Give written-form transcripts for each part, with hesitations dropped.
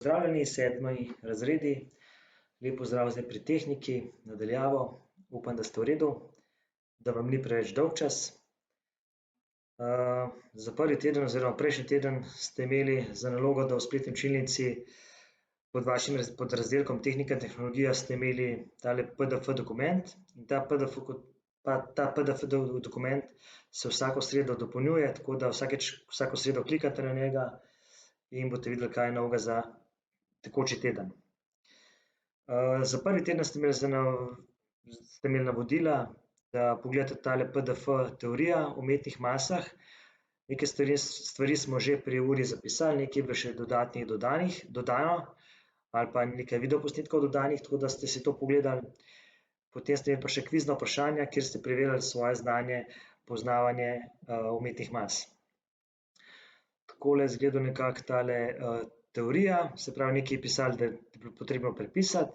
Pozdravljeni, 7. razredi, lep pozdrav zdaj pri tehniki, nadaljavo, upam, da ste v redu, da vam ni preveč dolgčas. Za prvi teden oziroma prejšnji teden ste imeli za nalogo, da v spletni učilnici pod vašim podrazdelkom Tehnika in tehnologija ste imeli tale PDF dokument in ta PDF dokument se vsako sredo dopolnjuje, tako da vsako sredo klikate na njega in boste videli, kaj je novega za tekoči teden. Za prvi teden ste imeli navodila, da pogledate tale PDF teorija o umetnih masah. Nekaj stvari smo že pri uri zapisali, nekaj je bilo še dodatnih dodano ali pa nekaj videoposnetkov dodanih, tako da ste si to pogledali. Potem ste imeli pa še kvizna vprašanja, kjer ste preverjali svoje znanje, poznavanje umetnih mas. Takole izgleda nekako tale teorija, se pravi, nekaj je pisalo, da je bilo potrebno prepisati,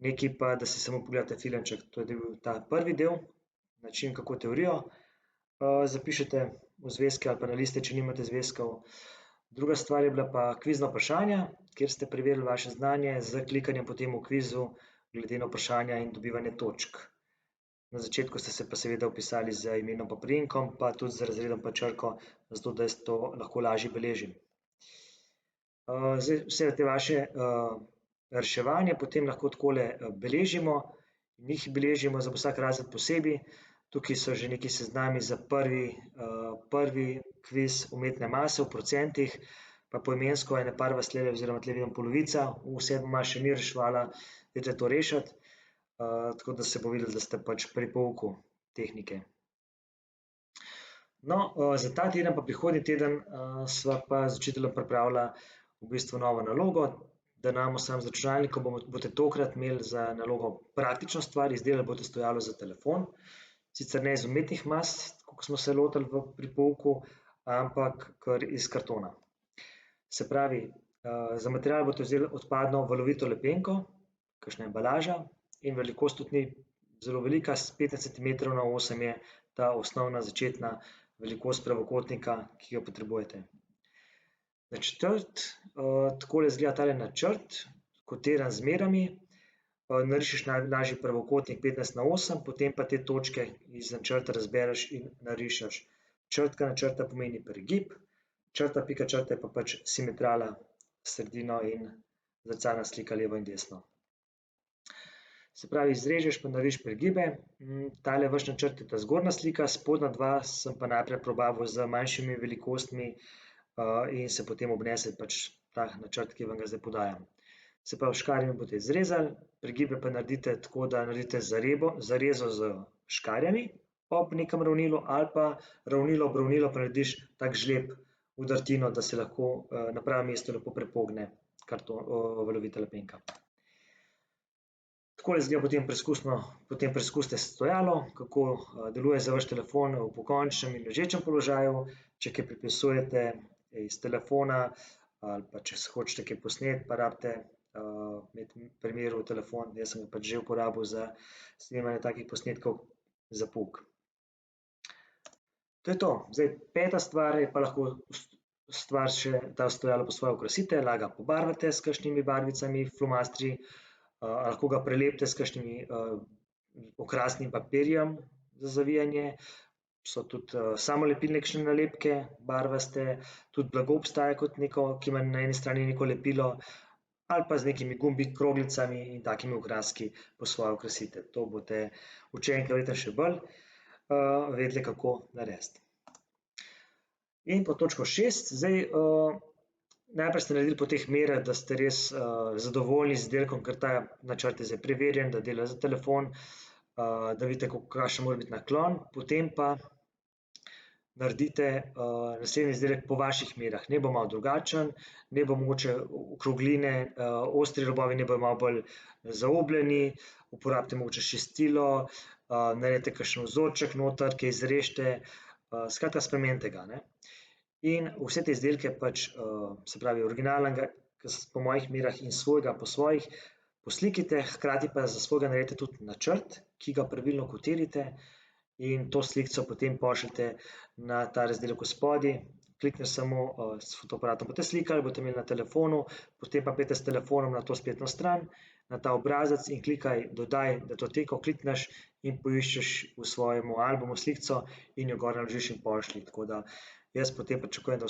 nekaj pa, da si samo pogledate filmček, to je bil ta prvi del, način, kako teorijo zapišete v zvezke ali pa na liste, če nimate zvezkov. Druga stvar je bila pa kvizna vprašanja, kjer ste preverili vaše znanje z klikanjem potem v kvizu glede na vprašanja in dobivanje točk. Na začetku ste se pa seveda vpisali z imenom pa priimkom, pa tudi z razredom pa črko, zato da jaz to lahko lažje beležim. Zdaj vse te vaše reševanje potem lahko takole beležimo in jih beležimo za vsak razred posebej. Tukaj so že neki seznami za prvi kviz umetne mase v procentih, pa poimensko ene par vas tlele oziroma tle vidim polovica, v 7. še ni reševala, dajte to rešiti, tako da se bo videlo, da ste pač pri pouku tehnike. No, za ta teden pa prihodnji teden sva pa z učiteljem pripravila v bistvu novo nalogo, da nam sam z računalnikom boste tokrat imeli za nalogo praktično stvar, izdelali boste stojalo za telefon, sicer ne iz umetnih mas, kot smo se lotili pri pouku, ampak kar iz kartona. Se pravi, za material boste vzeli odpadno valovito lepenko, kakšna embalaža, in velikost tudi ni zelo velika, 15 centimetrov na 8 je ta osnovna začetna velikost pravokotnika, ki ga potrebujete. Načrt, takole izgleda tale načrt, kotiran z merami, narišeš najlažji pravokotnik 15 na 8, potem pa te točke iz načrta razbereš in narišeš. Črtka načrta pomeni pregib, črta, pika, črta je pa pač simetrala s sredino in zrcalna slika levo in desno. Se pravi, izrežeš pa narediš pregibe, tale vaš načrt je ta zgornja slika, spodnja dva sem pa najprej probavil z manjšimi velikostmi in se potem obnese pač ta načrt, ki vam ga zdaj podajam. Se pravi, škarjami boste izrezali, pregibe pa naredite tako, da naredite zarezo s škarjami ob nekem ravnilu ali pa ravnilo ob ravnilo pa narediš tak žleb, udartino, da se lahko na pravem mestu lepo prepogne valovita lepenka. Takole izgleda potem preizkusite stojalo, kako deluje za vaš telefon v pokončnem in ležečem položaju, če kaj prepisujete iz telefona ali pa če hočete kaj posneti, pa rabite imeti pri miru telefon, jaz sem ga pač že uporabil za snemanje takih posnetkov za pouk. To je to, zdaj 5. stvar je pa lahko stvar še ta stojalo po svoje okrasite, lahko ga pobarvate s kakšnimi barvicami, flomastri, lahko ga prelepite s kakšnimi okrasnim papirjem za zavijanje, so tudi samolepilne kakšne nalepke, barvaste, tudi blago obstaja kot neko, ki ima na eni strani neko lepilo, ali pa z nekimi gumbi, kroglicami in takimi okraski po svoje okrasite. To boste učenke verjetno še bolj vedele, kako narediti. In pod točko 6, zdaj najprej ste naredili po teh merah, da ste res zadovoljni z izdelkom, ker ta načrt je zdaj preverjen, da dela za telefon, da vidite, kakšen mora biti naklon, potem pa naredite naslednji izdelek po vaših merah, naj bo malo drugačen, naj bo mogoče okrogline, ostri robovi naj bojo malo bolj zaobljeni, uporabite mogoče čistilo, naredite kakšen vzorček noter, kaj izrežete, skratka spremenite ga, ne. In vse te izdelke pač, se pravi originalnega po mojih merah in svojega po svojih, poslikajte, hkrati pa za svojega naredite tudi načrt, ki ga pravilno kotirite in to slikico potem pošljete na ta razdelek spodaj, klikneš samo s fotoaparatom boste slikali, boste imeli na telefonu, potem pa pojdite s telefonom na to spletno stran, na ta obrazec in klikaj dodaj datoteko, klikneš in poiščeš v svojem albumu slikco in jo gor naložiš in pošlji. Tako da jaz potem pričakujem, da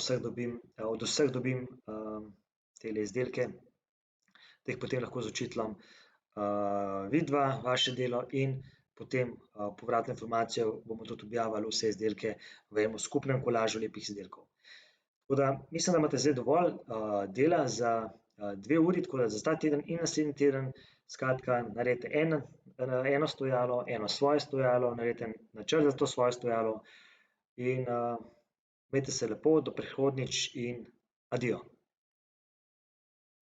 od vseh dobim tele izdelke, da jih potem lahko z učiteljem vidiva vaše delo in potem povratno informacijo bomo tudi objavili vse izdelke v enem skupnem kolažu lepih izdelkov. Tako da mislim, da imate zdaj dovolj dela za 2 uri, tako da za ta teden in naslednji teden, skratka, naredite eno stojalo, eno svoje stojalo, naredite načrt za to svoje stojalo in imejte se lepo, do prihodnjič in adijo.